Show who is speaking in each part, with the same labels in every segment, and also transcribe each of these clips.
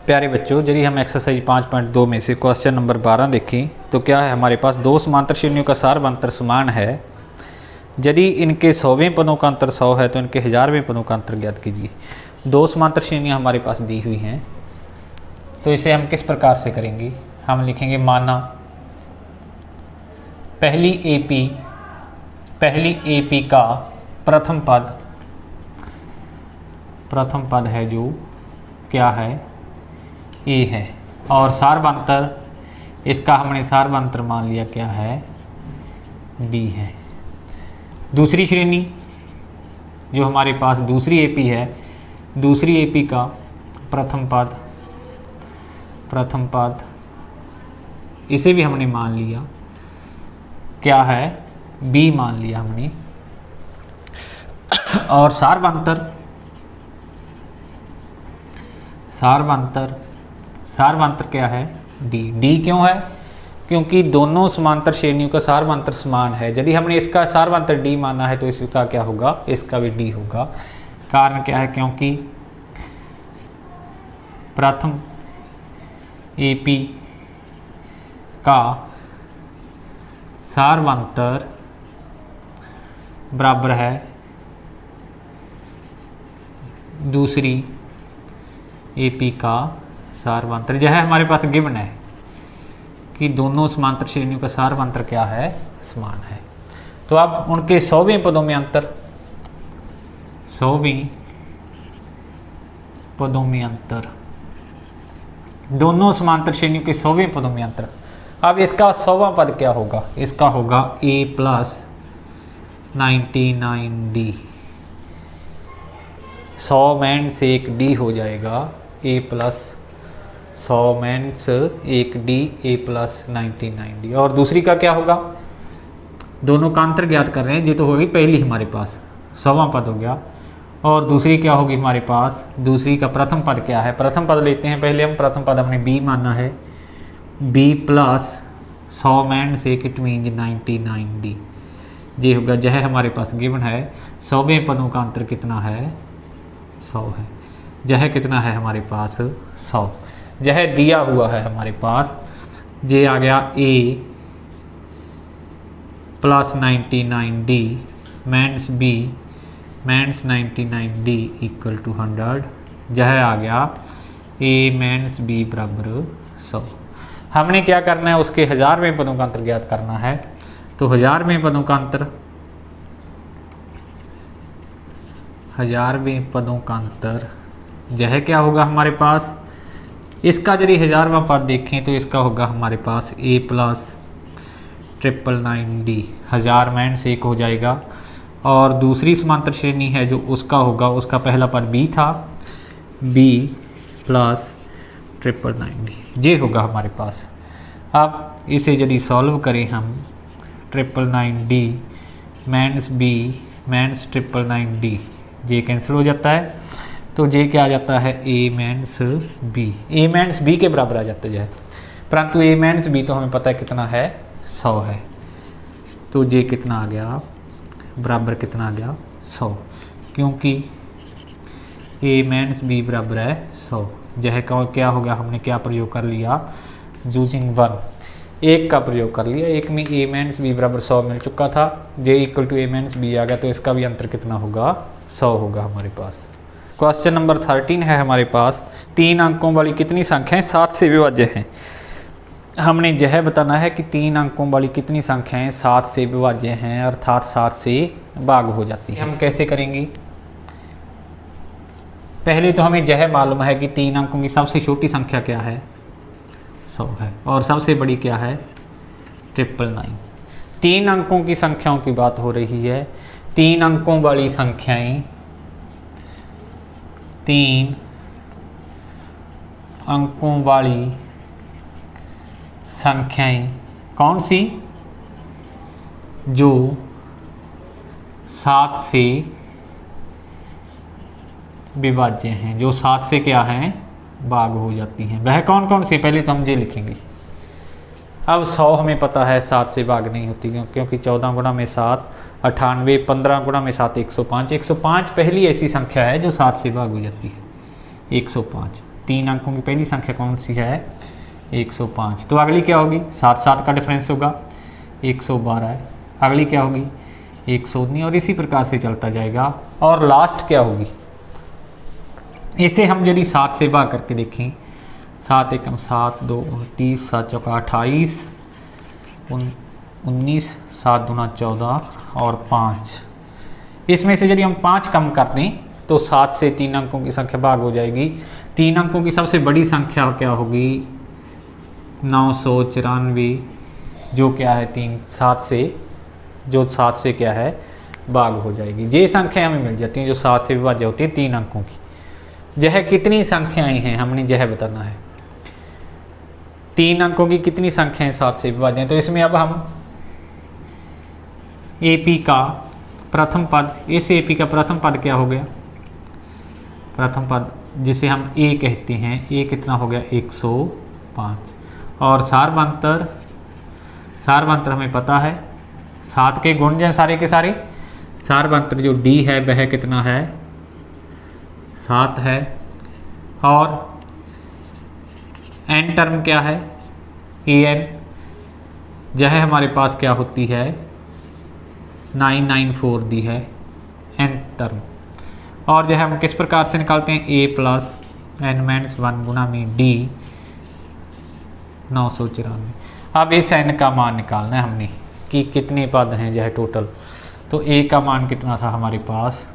Speaker 1: प्यारे बच्चों, यदि हम एक्सरसाइज 5.2 में से क्वेश्चन नंबर 12 देखें तो क्या है, हमारे पास दो समांतर श्रेणियों का सारवंतर समान है। यदि इनके 100वें पदों का अंतर 100 है तो इनके 1000वें पदों का अंतर ज्ञात कीजिए। दो समांतर श्रेणियाँ हमारे पास दी हुई हैं, तो इसे हम किस प्रकार से करेंगे। हम लिखेंगे माना पहली एपी का प्रथम पद है जो क्या है, ए है, और सारवंतर इसका हमने सारवंतर मान लिया क्या है, डी है। दूसरी श्रेणी जो हमारे पास दूसरी एपी है, दूसरी एपी का प्रथम पद इसे भी हमने मान लिया क्या है, बी मान लिया हमने, और सारवंतर क्या है, डी क्यों है, क्योंकि दोनों समांतर श्रेणियों का सारवंतर समान है। यदि हमने इसका सारवंतर डी माना है तो इसका क्या होगा, इसका भी डी होगा। कारण क्या है, क्योंकि प्रथम एपी का सारवंतर बराबर है दूसरी एपी का सारवंतर। यह हमारे पास गिवन है कि दोनों समांतर श्रेणियों का सारवंतर क्या है, समान है। तो अब उनके 100वें पदों में अंतर, 100वें पदों में अंतर, दोनों समांतर श्रेणियों के 100वें पदों में अंतर। अब इसका 100वां पद क्या होगा, इसका होगा a + 99d। 100 में से एक d हो जाएगा, a + 100 में से एक d, a + 99d। और दूसरी का क्या होगा, दोनों का अंतर ज्ञात कर रहे हैं, ये तो होगी पहली हमारे पास 100वां पद हो गया, और दूसरी क्या होगी हमारे पास, दूसरी का प्रथम पद क्या है, प्रथम पद लेते हैं पहले हम। प्रथम पद हमने b माना है, b + 100 में से इट मीन 99d, ये होगा। यह हमारे पास गिवन है 100वें पदों का अंतर कितना है, 100 है। यह कितना है हमारे पास, 100। यह दिया हुआ है हमारे पास, ये आ गया a + 99d minus b minus 99d = 100। यह आ गया a माइनस b बराबर 100। हमने क्या करना है, उसके 1000वें पदों का अंतर ज्ञात करना है। तो 1000वें पदों का अंतर, 1000वें पदों का अंतर यह क्या होगा हमारे पास, इसका यदि 1000वां पद देखें तो इसका होगा हमारे पास a + 999d, 1000 में से एक हो जाएगा। और दूसरी समांतर श्रेणी है जो उसका होगा, उसका पहला पद b था, b + 999d, ये होगा हमारे पास। अब इसे यदि सॉल्व करें हम, 999d minus b minus 999d, ये कैंसिल हो जाता है, तो ये क्या आ जाता है, a माइनस b के बराबर आ जाता है। परंतु a माइनस b तो हमें पता है कितना है, 100 है। तो ये कितना आ गया, बराबर कितना आ गया, 100, क्योंकि a माइनस b बराबर है 100। यह क्या होगा, हमने क्या प्रयोग कर लिया, यूजिंग 1, एक का प्रयोग कर लिया। एक में a माइनस b बराबर 100 मिल चुका था, j = a माइनस b आ गया, तो इसका भी अंतर कितना होगा, 100 होगा हमारे पास। क्वेश्चन नंबर 13 है हमारे पास, 3 अंकों वाली कितनी संख्याएं 7 से विभाज्य हैं। हमने यह बताना है कि 3 अंकों वाली कितनी संख्याएं 7 से विभाज्य हैं, अर्थात 7 से भाग हो जाती है। हम कैसे करेंगे, पहले तो हमें यह मालूम है कि 3 अंकों की सबसे छोटी संख्या क्या है, 100 है, और सबसे बड़ी क्या है, 999। 3 अंकों की संख्याओं की बात हो रही है, 3 अंकों वाली संख्याएं, 3 अंकों वाली संख्याएं कौन सी, जो 7 से विभाज्य हैं, जो 7 से क्या हैं, भाग हो जाती हैं। वह कौन कौन सी, पहले तो हम ये लिखेंगे। अब 100 हमें पता है 7 से भाग नहीं होती, क्योंकि 14 गुणा में 7 98, 15 गुणा में 7 105। 105 पहली ऐसी संख्या है जो 7 से भाग हो जाती है, 105। 3 अंकों की पहली संख्या कौन सी है? 105। तो अगली क्या होगी? 7 7 का डिफरेंस होगा, 112 है। अगली क्या होगी? 119, और इसी प्रकार से चलता जाएगा। और लास्ट क्या होगी? इसे हम यदि 7 से भाग करके देखें, 7 एकम 7, 2 29, 7 चौका 28, 19, 7 दूना 14 और 5। इसमें से यदि हम 5 कम कर दें तो 7 से 3 अंकों की संख्या भाग हो जाएगी। 3 अंकों की सबसे बड़ी संख्या क्या होगी? 994, जो क्या है 7 से क्या है भाग हो जाएगी। ये संख्या हमें मिल जाती हैं जो 7 से विभाज्य होती है 3 अंकों की। यह कितनी संख्याएं हैं हमने यह बताना है। 3 अंकों की कितनी संख्याएं 7 से विभाज्य हैं? तो इसमें अब हम AP का प्रथम पद, इस AP का प्रथम पद क्या हो गया? प्रथम पद जिसे हम A कहते हैं, A कितना हो गया? 105। और सारवंतर हमें पता है 7 के गुण हैं सारे के सारे। सारवंतर जो D है वह कितना है? 7 है। और N टर्म क्या है? AN, यह हमारे पास क्या होती है? 994 दी है N टर्म। और यह हम किस प्रकार से निकालते हैं? A प्लस N-1 गुना में D 994। अब इस N का मान निकालना है हमने कि कितने पद हैं यह टोटल। तो A का मान कितना था हमारे पास?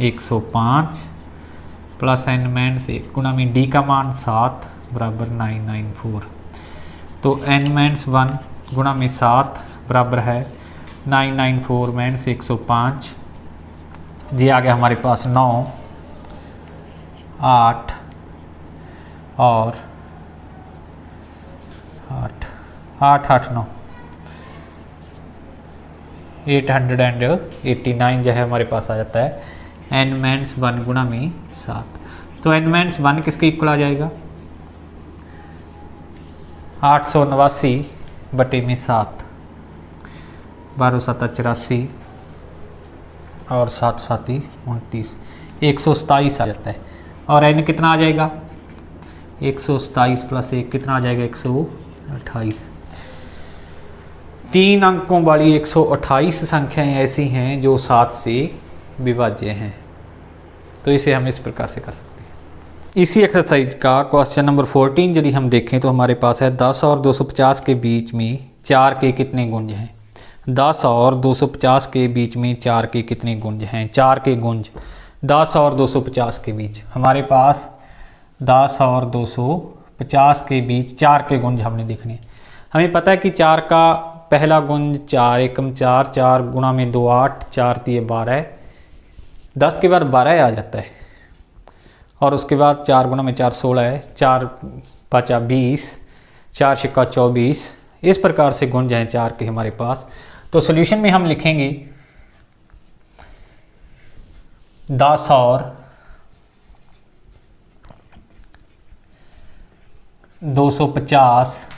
Speaker 1: 105 प्लस N-1 गुना में D का मान 7 बराबर 994। तो N-1 गुना में 7 बराबर है 994 माइनस 105। जी आ गया हमारे पास 9, 8 और 8, 8 8 9, 889 जो है हमारे पास आ जाता है N-1 गुना में 7। तो N-1 किसके इक्वल आ जाएगा? 889 बटे में 7, 12 7 84 और 7 7 29, 127 आ जाता है। और N कितना आ जाएगा? 127 प्लस 1 कितना आ जाएगा? 128। 3 अंकों वाली 128 संख्याएं ऐसी हैं जो 7 से विभाज्य हैं। तो इसे हम इस प्रकार से कर सकते हैं। इसी एक्सरसाइज का क्वेश्चन नंबर 14 यदि हम देखें तो हमारे पास है 10 और 250 के बीच में 4 के कितने गुंज हैं? 10 और 250 के बीच में 4 के कितने गुंज हैं? 4 के गुंज 10 और 250 के बीच, हमारे पास 10 और 250 के बीच 4 के गुंज हमने देखने। हमें पता है कि 4 का पहला गुंज 4 एकम 4, 4 गुणा में 2 8, 4 3 12, 10 के बाद 12 आ जाता है। और उसके बाद 4 गुणा में 4 16 है, 4 5 20, 4 6 24। इस प्रकार से गुंज हैं 4 के हमारे पास। तो सॉल्यूशन में हम लिखेंगे 10 और 250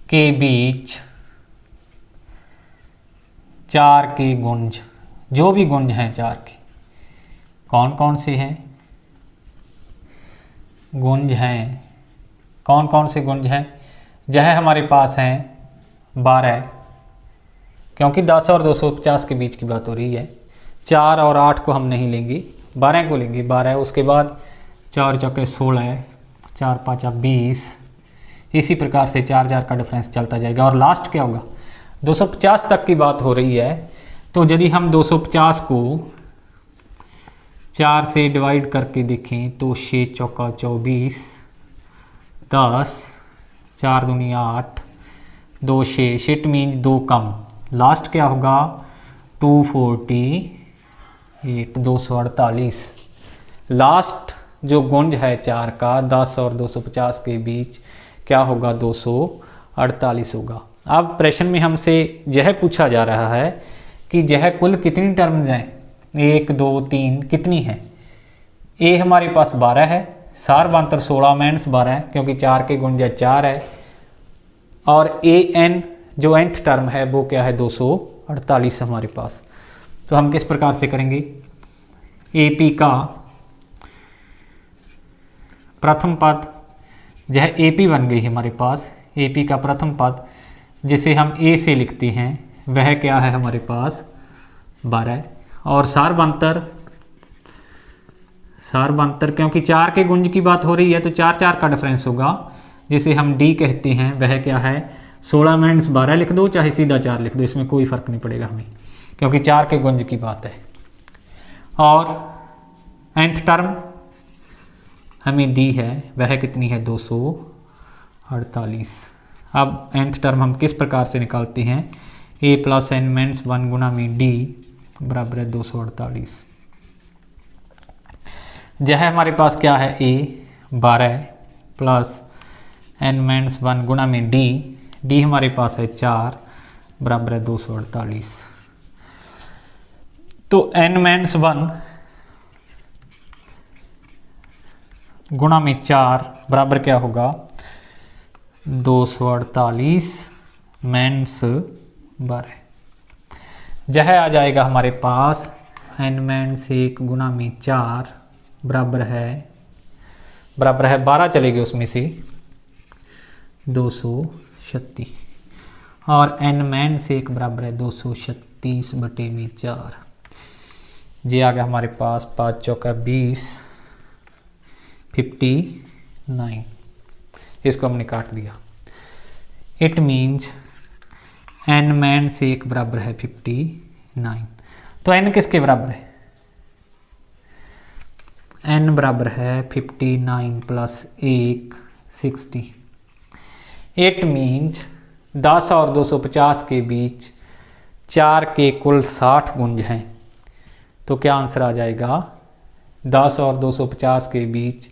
Speaker 1: के बीच 4 के गुंज, जो भी गुंज हैं 4 के कौन कौन से हैं? गुंज हैं कौन कौन से गुंज हैं? यह हमारे पास हैं 12, क्योंकि 10 और 250 के बीच की बात हो रही है। 4 और 8 को हम नहीं लेंगे, 12 को लेंगे। 12 उसके बाद 4 चौके 16, 4 5 20। इसी प्रकार से 4 4 का डिफरेंस चलता जाएगा। और लास्ट क्या होगा? 250 तक की बात हो रही है। तो यदि हम 250 को 4 से डिवाइड करके देखें तो 6 चौका 24, 10, 4 दूनी 8, 2 6, इट मीन 2 कम। लास्ट क्या होगा? 248, 248। लास्ट जो गुंज है 4 का 10 और 250 के बीच क्या होगा? 248 होगा। अब प्रश्न में हमसे यह पूछा जा रहा है कि यह कुल कितनी टर्म्स हैं? 1 2 3 कितनी है? ए हमारे पास 12 है, सारवांतर 16 माइनस 12 है क्योंकि 4 के गुंजा 4 है। और ए एन जो nth टर्म है वो क्या है? 248 हमारे पास। तो हम किस प्रकार से करेंगे? ए पी का प्रथम पद यह AP बन गई हमारे पास। AP का प्रथम पद जिसे हम A से लिखते हैं वह क्या है हमारे पास 12। और सारबंतर क्योंकि 4 के गुंज की बात हो रही है तो 4 4 का डिफरेंस होगा, जिसे हम D कहते हैं वह क्या है 16 माइनस 12 लिख दो, चाहे सीधा 4 लिख दो, इसमें कोई फ़र्क नहीं पड़ेगा हमें, क्योंकि 4 के गुंज की बात है। और nth टर्म हमें दी है वह कितनी है 248। अब nth टर्म हम किस प्रकार से निकालते हैं, a प्लस n माइनस 1 गुना में d बराबर है 248। यह हमारे पास क्या है a 12 प्लस n माइनस 1 गुना में d हमारे पास है 4 बराबर है 248। तो n माइनस 1 गुणा में 4 बराबर क्या होगा 248 माइनस 12। यह आ जाएगा हमारे पास n माइनस 1 गुणा में 4 बराबर है 12 चलेगी उसमें से 236, और n माइनस 1 बराबर है 236 बटे में 4। ये आ गया हमारे पास 5 चौका 20 59। इसको हमने काट दिया। इट मीन्स n माइनस 1 बराबर है 59। तो n किसके बराबर है, n बराबर है 59 प्लस 1 60। इट मीन्स 10 और 250 के बीच 4 के कुल 60 गुंज हैं। तो क्या आंसर आ जाएगा 10 और 250 के बीच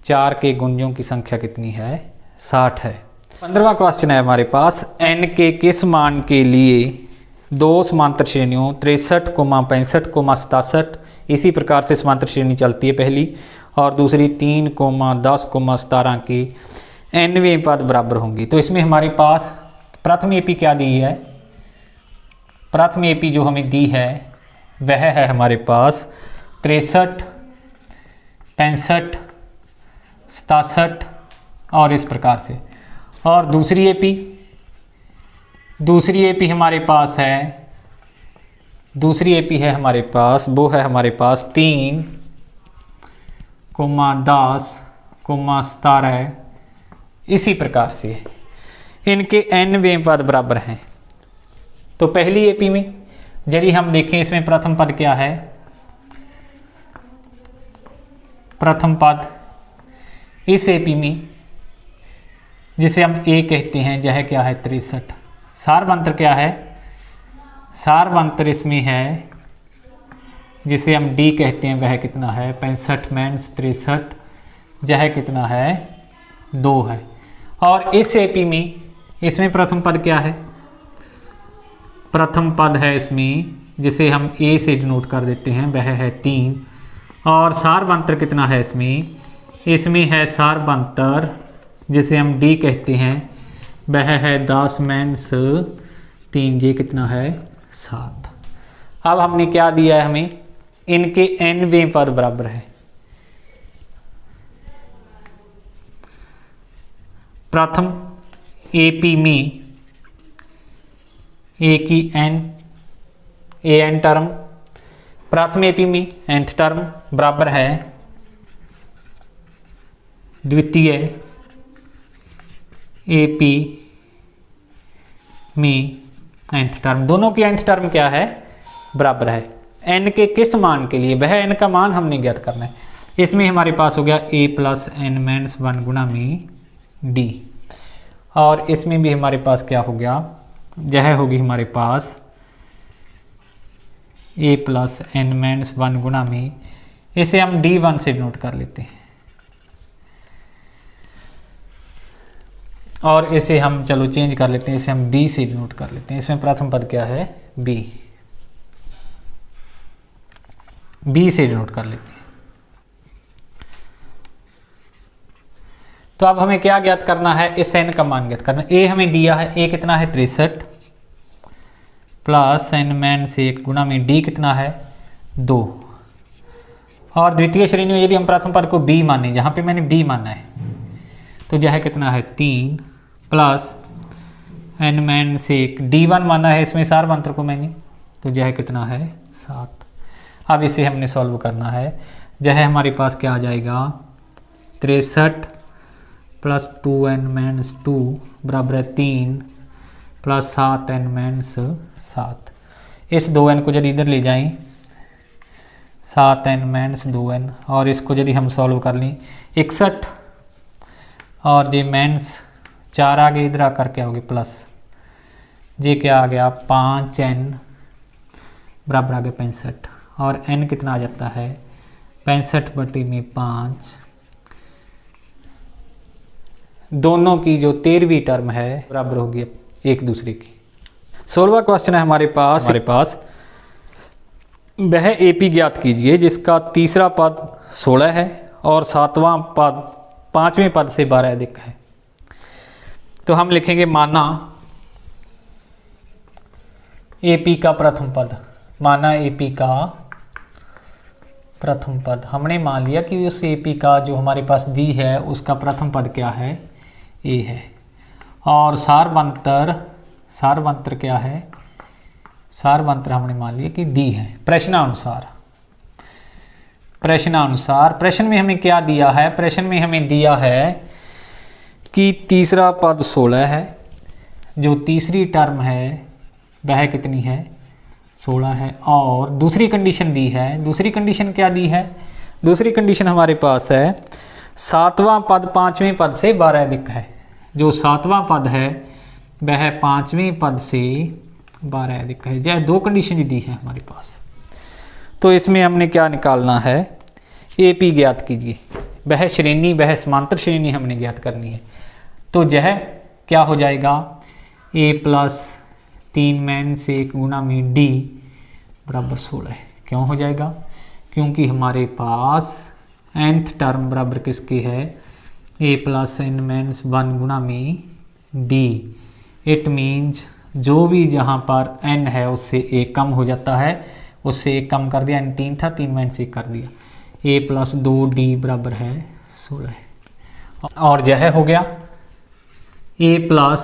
Speaker 1: 4 के गुंजों की संख्या कितनी है 60 है। 15वां क्वेश्चन है हमारे पास, n के किस मान के लिए दो समांतर श्रेणियों 63, 65, 67 इसी प्रकार से समांतर श्रेणी चलती है पहली, और दूसरी 3, 10, 17 के nवें पद बराबर होंगी। तो इसमें हमारे पास प्रथम AP क्या दी है, प्रथम AP जो हमें दी है वह है हमारे पास 63, 65, 67 और इस प्रकार से। और दूसरी AP हमारे पास है, दूसरी AP है हमारे पास, वो है हमारे पास 3, 10, 17 इसी प्रकार से। इनके nवें पद बराबर हैं। तो पहली AP में यदि हम देखें इसमें प्रथम पद क्या है, प्रथम पद इस AP में जिसे हम A कहते हैं यह क्या है 63। सारबंतर क्या है, सारबंतर इसमें है जिसे हम D कहते हैं वह कितना है 65 माइनस 63, यह कितना है 2 है। और इस AP में इसमें प्रथम पद क्या है, प्रथम पद है इसमें जिसे हम A से डिनोट कर देते हैं वह है 3। और सारबंतर कितना है इसमें है सारबंतर जिसे हम D कहते हैं वह है 10 माइनस 3, ये कितना है 7। अब हमने क्या दिया है, हमें इनके nवें पद बराबर है। प्रथम AP में A की an टर्म, प्रथम AP में nth टर्म बराबर है द्वितीय AP में nth टर्म। दोनों की nth टर्म क्या है बराबर है n के किस मान के लिए, वह n का मान हमने ज्ञात करना है। इसमें हमारे पास हो गया a प्लस n माइनस 1 गुना में d, और इसमें भी हमारे पास क्या हो गया, यह होगी हमारे पास a प्लस n माइनस 1 गुना में, इसे हम d1 से नोट कर लेते हैं, और इसे हम चलो चेंज कर लेते हैं, इसे हम b से नोट कर लेते हैं। इसमें प्रथम पद क्या है b से नोट कर लेते हैं। तो अब हमें क्या ज्ञात करना है, इस n का मान ज्ञात करना है। a हमें दिया है, a कितना है 63 प्लस n माइनस 1 गुना में d कितना है 2, और द्वितीय श्रेणी में यदि हम प्रथम पद को b माने, जहाँ पे मैंने b माना है, तो जो है कितना है 3 प्लस n-1 d1 माना है इसमें सार मंत्र को मैंने, तो जो है कितना है 7। अब इसे हमने सॉल्व करना है। जो है हमारे पास क्या आ जाएगा 63 प्लस 2n-2 बराबर है 3 प्लस 7n-7। इस 2n को यदि इधर ले जाएं 7n-2n, और इसको यदि हम सॉल्व कर लें 61 और ये मेंस 4 आगे इधर आकर क्या हो गया प्लस, ये क्या आ गया 5n बराबर आ गया 65, और n कितना आ जाता है 65/5। दोनों की जो 13वीं टर्म है बराबर होगी एक दूसरे की। 16वां क्वेश्चन है हमारे पास वह एपी ज्ञात कीजिए जिसका तीसरा पद 16 है और 7वां पद 5वें पद से 12 अधिक है। तो हम लिखेंगे माना एपी का प्रथम पद, माना एपी का प्रथम पद। हमने मान लिया कि उस एपी का जो हमारे पास दी है उसका प्रथम पद क्या है ए है, और सार मंत्र क्या है, सार मंत्र हमने मान लिया कि डी है। प्रश्नानुसार प्रश्न में हमें क्या दिया है, प्रश्न में हमें दिया है कि तीसरा पद 16 है, जो तीसरी टर्म है वह कितनी है 16 है, और दूसरी कंडीशन दी है। दूसरी कंडीशन क्या दी है, दूसरी कंडीशन हमारे पास है 7वां पद 5वें पद से 12 अधिक है। जो 7वां पद है वह 5वें पद से 12 अधिक है। यह दो कंडीशन दी है हमारे पास। तो इसमें हमने क्या निकालना है, एपी ज्ञात कीजिए। वह श्रेणी, वह समांतर श्रेणी हमने ज्ञात करनी है। तो यह क्या हो जाएगा a प्लस 3-1 गुणा में d बराबर 16। क्यों हो जाएगा, क्योंकि हमारे पास nth टर्म बराबर किसके है a प्लस n-1 गुणा में d। इट मीन्स जो भी जहाँ पर n है उससे a कम हो जाता है, उससे a कम कर दिया, n 3 था 3-1 कर दिया, a प्लस 2d बराबर है 16। और यह हो गया a प्लस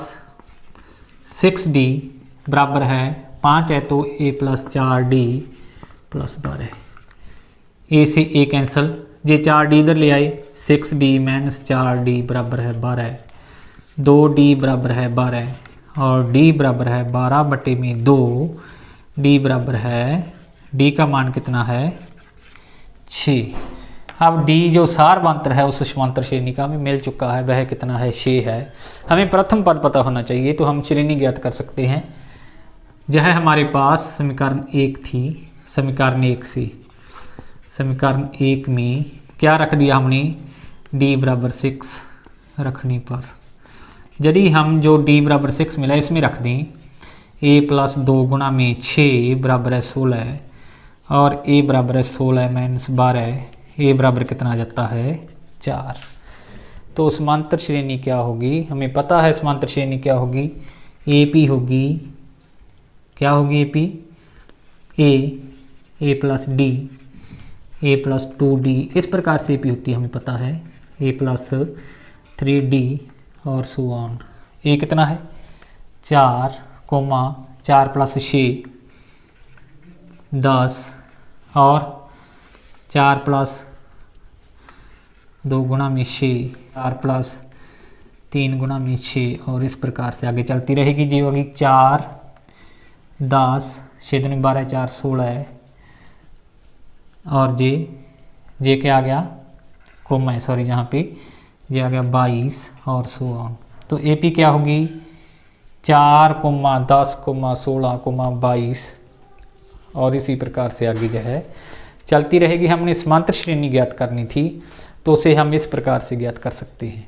Speaker 1: 6d बराबर है 5 है, तो a plus 4d plus 12। a से a कैंसिल, ये 4d इधर ले आए, 6d माइनस 4d बराबर है 12, 2d बराबर है 12, और d बराबर है 12/2, d बराबर है, d का मान कितना है 6। अब d जो सार मंत्र है उस समांतर श्रेणी का हमें मिल चुका है, वह कितना है 6 है। हमें प्रथम पद पता होना चाहिए, तो हम श्रेणी ज्ञात कर सकते हैं। यह हमारे पास समीकरण 1 थी, समीकरण 1 से समीकरण 1 में क्या रख दिया हमने, d बराबर 6 रखने पर यदि हम जो d बराबर 6 मिला इसमें रख दें a प्लस 2 गुणा में 6 बराबर है 16, और a बराबर है 16 माइनस 12, a बराबर कितना आ जाता है 4। तो समांतर श्रेणी क्या होगी, हमें पता है समांतर श्रेणी क्या होगी, AP होगी, क्या होगी AP, a plus d, a plus 2d, इस प्रकार से AP होती है हमें पता है, a प्लस 3d और सो ऑन। a कितना है 4, 4 प्लस 6 10, और 4 प्लस 2 गुणा में 6, 4 प्लस 3 गुणा में 6, और इस प्रकार से आगे चलती रहेगी। जी होगी 4 10 6 दूनी 12 4 16, और जे क्या आ गया कोमा है, सॉरी यहाँ पे ये आ गया 22, और सो ऑन। तो AP क्या होगी 4, 10, 16, 22, और इसी प्रकार से आगे जो है चलती रहेगी। हमने समांतर श्रेणी ज्ञात करनी थी, तो उसे हम इस प्रकार से ज्ञात कर सकते हैं।